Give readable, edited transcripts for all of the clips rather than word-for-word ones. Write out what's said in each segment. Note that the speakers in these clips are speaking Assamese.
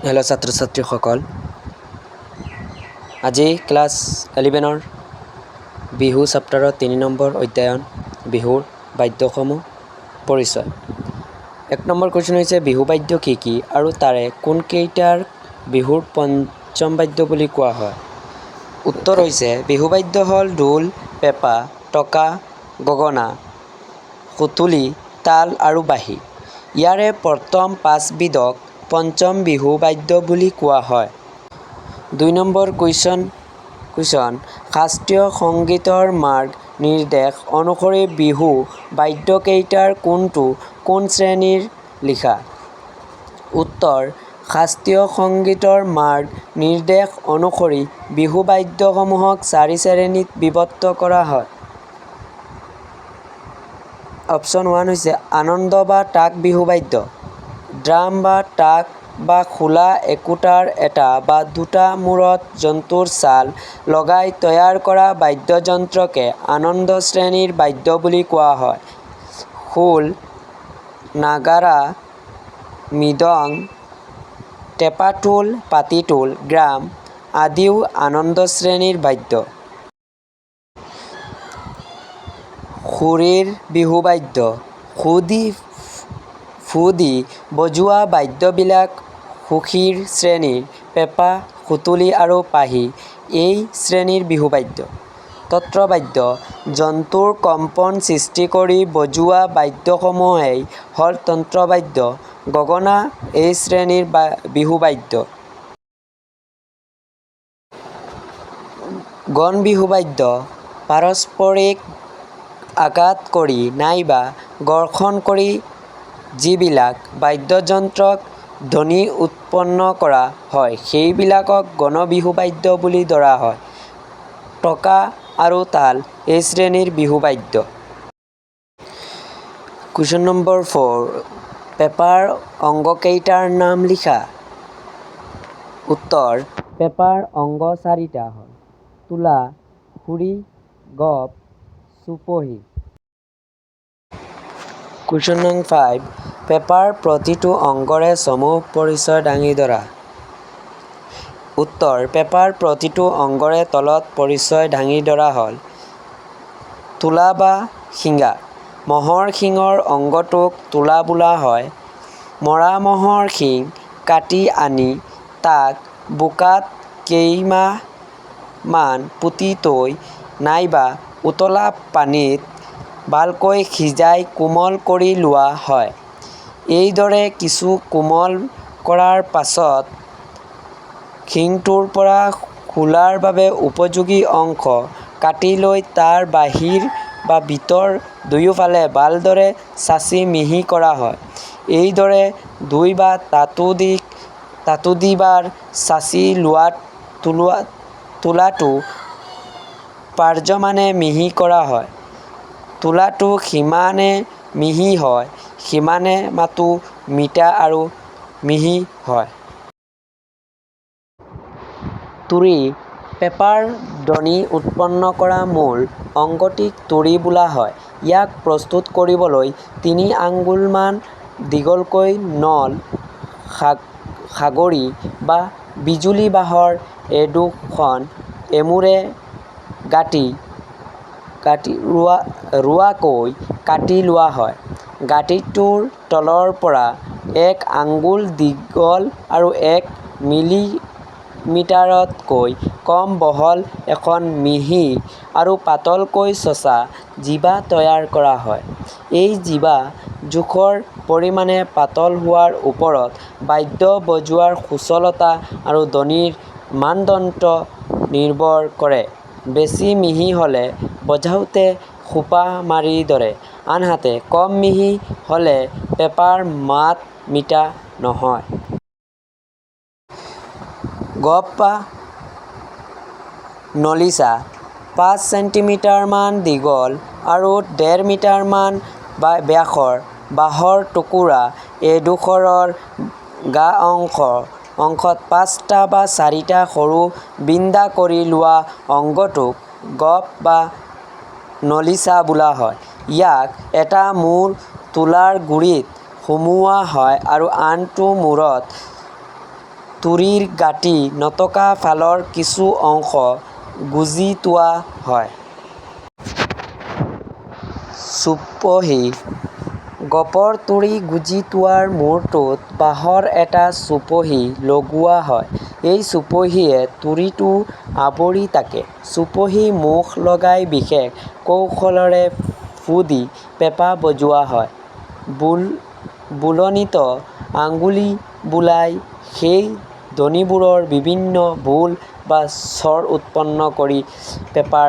হেল্ল' ছাত্ৰ ছাত্ৰীসকল, আজি ক্লাছ 11ৰ বিহু চেপ্টাৰৰ 3 নম্বৰ অধ্যয়ন বিহুৰ বাদ্যসমূহ পৰিচয়। 1 নম্বৰ কুৱেশ্যন হৈছে বিহু বাদ্য কি কি আৰু তাৰে কোনকেইটাৰ বিহুৰ পঞ্চম বাদ্য বুলি কোৱা হয়? উত্তৰ হৈছে বিহু বাদ্য হ'ল ঢোল, পেঁপা, টকা, গগনা, সুতুলি, তাল আৰু বাঁহী। ইয়াৰে প্ৰথম 5 বিধক পঞ্চম বিহু বাদ্য বুলি কোৱা হয়। 2 নম্বৰ কুৱেশ্যন শাস্ত্ৰীয় সংগীতৰ মাৰ্গ নিৰ্দেশ অনুসৰি বিহু বাদ্যকেইটাৰ কোনটো কোন শ্ৰেণীৰ লিখা? উত্তৰ শাস্ত্ৰীয় সংগীতৰ মাৰ্গ নিৰ্দেশ অনুসৰি বিহু বাদ্যসমূহক 4 শ্ৰেণীত বিভক্ত কৰা হয়। অপশ্যন 1 হৈছে আনন্দ বা টাক বিহু বাদ্য। ড্ৰাম বা টাক বা খোলা একোটাৰ এটা বা দুটা মূৰত জন্তুৰ ছাল লগাই তৈয়াৰ কৰা বাদ্যযন্ত্ৰকে আনন্দ শ্ৰেণীৰ বাদ্য বুলি কোৱা হয়। খোল, নাগাৰা, মৃদং, টেপাঢোল, পাটিঢোল, গ্ৰাম আদিও আনন্দ শ্ৰেণীৰ বাদ্য। সুৰীৰ বিহু বাদ্য। ফু দি বজোৱা বাদ্যবিলাক সুশীৰ শ্ৰেণীৰ। পেঁপা, সুতুলি আৰু বাঁহী এই শ্ৰেণীৰ বিহু বাদ্য। তন্ত্ৰবাদ্য। জন্তুৰ কম্পন সৃষ্টি কৰি বজোৱা বাদ্যসমূহেই হ'ল তন্ত্ৰবাদ্য। গগনা এই শ্ৰেণীৰ বিহু বাদ্য। গণ বিহু বাদ্য। পাৰস্পৰিক আঘাত কৰি নাইবা ঘৰ্ষণ কৰি যিবিলাক বাদ্যযন্ত্ৰত ধ্বনি উৎপন্ন কৰা হয় সেইবিলাকক গণ বিহু বাদ্য বুলি ধৰা হয়। টকা আৰু তাল এই শ্ৰেণীৰ বিহু বাদ্য। কুৱেশ্যন নম্বৰ 4 পেঁপাৰ অংগকেইটাৰ নাম লিখা। উত্তৰ পেঁপাৰ অংগ 4টা হ'ল তোলা, সুৰী, গপ, চুপহী। কুৱেশ্যন নং 5 পেঁপাৰ প্ৰতিটো অংগৰে চমু পৰিচয় দাঙি ধৰা। উত্তৰ পেঁপাৰ প্ৰতিটো অংগৰে তলত পৰিচয় দাঙি ধৰা হ'ল তোলা বা শিঙা। ম'হৰ শিঙৰ অংগটোক তোলা বোলা হয়। মৰা ম'হৰ শিং কাটি আনি তাক বোকাত কেইমাহমান পুতি থৈ নাইবা উতলা পানীত ভালকৈ সিজাই কোমল কৰি লোৱা হয়। এইদৰে কিছু কোমল কৰাৰ পাছত শিংটোৰ পৰা খোলাৰ বাবে উপযোগী অংশ কাটি লৈ তাৰ বাহিৰ বা ভিতৰ দুয়োফালে ভালদৰে চাঁচি মিহি কৰা হয়। এইদৰে 2 বা তাতোধিকবাৰ চাঁচি তোলাটো পাৰ্যমানে মিহি কৰা হয়। তোলাটো সিমানে মিহি হয় সিমানে মাতো মিঠা আৰু মিহি হয়। তুৰী। পেঁপাৰ ধ্বনি উৎপন্ন কৰা মূল অংগটিক তুৰী বোলা হয়। ইয়াক প্ৰস্তুত কৰিবলৈ 3 আঙুলমান দীঘলকৈ নল, খাগৰি বা বিজুলী বাঁহৰ এডোখৰ এমূৰে গাঁঠি ৰুৱাকৈ কাটি লোৱা হয়। গাঁঠিটোৰ তলৰ পৰা 1 আঙুল দীঘল আৰু 1 মিলিমিটাৰতকৈ কম বহল এখন মিহি আৰু পাতলকৈ চচা জিভা তৈয়াৰ কৰা হয়। এই জিভা জোখৰ পৰিমাণে পাতল হোৱাৰ ওপৰত বাদ্য বজোৱাৰ সুচলতা আৰু ধ্বনিৰ মানদণ্ড নিৰ্ভৰ কৰে। বেছি মিহি হ'লে বজাওঁতে সোপা মাৰি ধৰে, আনহাতে কম মিহি হ'লে পেঁপাৰ মাত মিঠা নহয়। গপ বা নলিছা। 5 ছেণ্টিমিটাৰমান দীঘল আৰু 1.5 মিটাৰমান ব্যাসৰ বাঁহৰ টুকুৰা এডোখৰৰ গা অংশত 5টা বা 4টা সৰু বিন্দা কৰি লোৱা অংগটোক গপ বা নলিছা বোলা হয়। ইয়াক এটা মূৰ তোলাৰ গুৰিত সুমুওৱা হয় আৰু আনটো মূৰত তুৰিৰ গাঁঠি নথকা ফালৰ কিছু অংশ গুজি থোৱা হয়। চুপহি গপৰ তুৰি গুজি থোৱাৰ মূৰটোত বাঁহৰ এটা চুপহি লগোৱা হয়। এই চুপহিয়ে তুৰিটো আৱৰি থাকে। চুপহি মুখ লগাই বিশেষ কৌশলেৰে ফু দি পেঁপা বজোৱা হয়। বুলনিত আঙুলি বুলাই সেই ধ্বনিবোৰৰ বিভিন্ন বোল বা স্বৰ উৎপন্ন কৰি পেঁপাৰ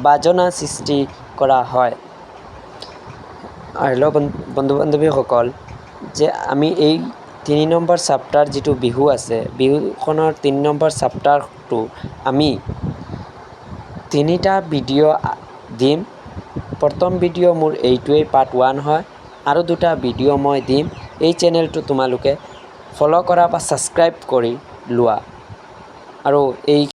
বাজনা সৃষ্টি কৰা হয়। হেল্ল' বন্ধু-বান্ধৱীসকল, যে আমি এই ৩ নম্বৰ চেপ্টাৰ যিটো বিহু আছে, বিহুখনৰ ৩ নম্বৰ চেপ্টাৰটো আমি 3টা ভিডিঅ' দিম। প্ৰথম ভিডিঅ' মোৰ এইটোৱেই পাৰ্ট 1 হয়, আৰু 2টা ভিডিঅ' মই দিম। এই চেনেলটো তোমালোকে ফ'ল' কৰা বা ছাবস্ক্ৰাইব কৰি লোৱা। আৰু এই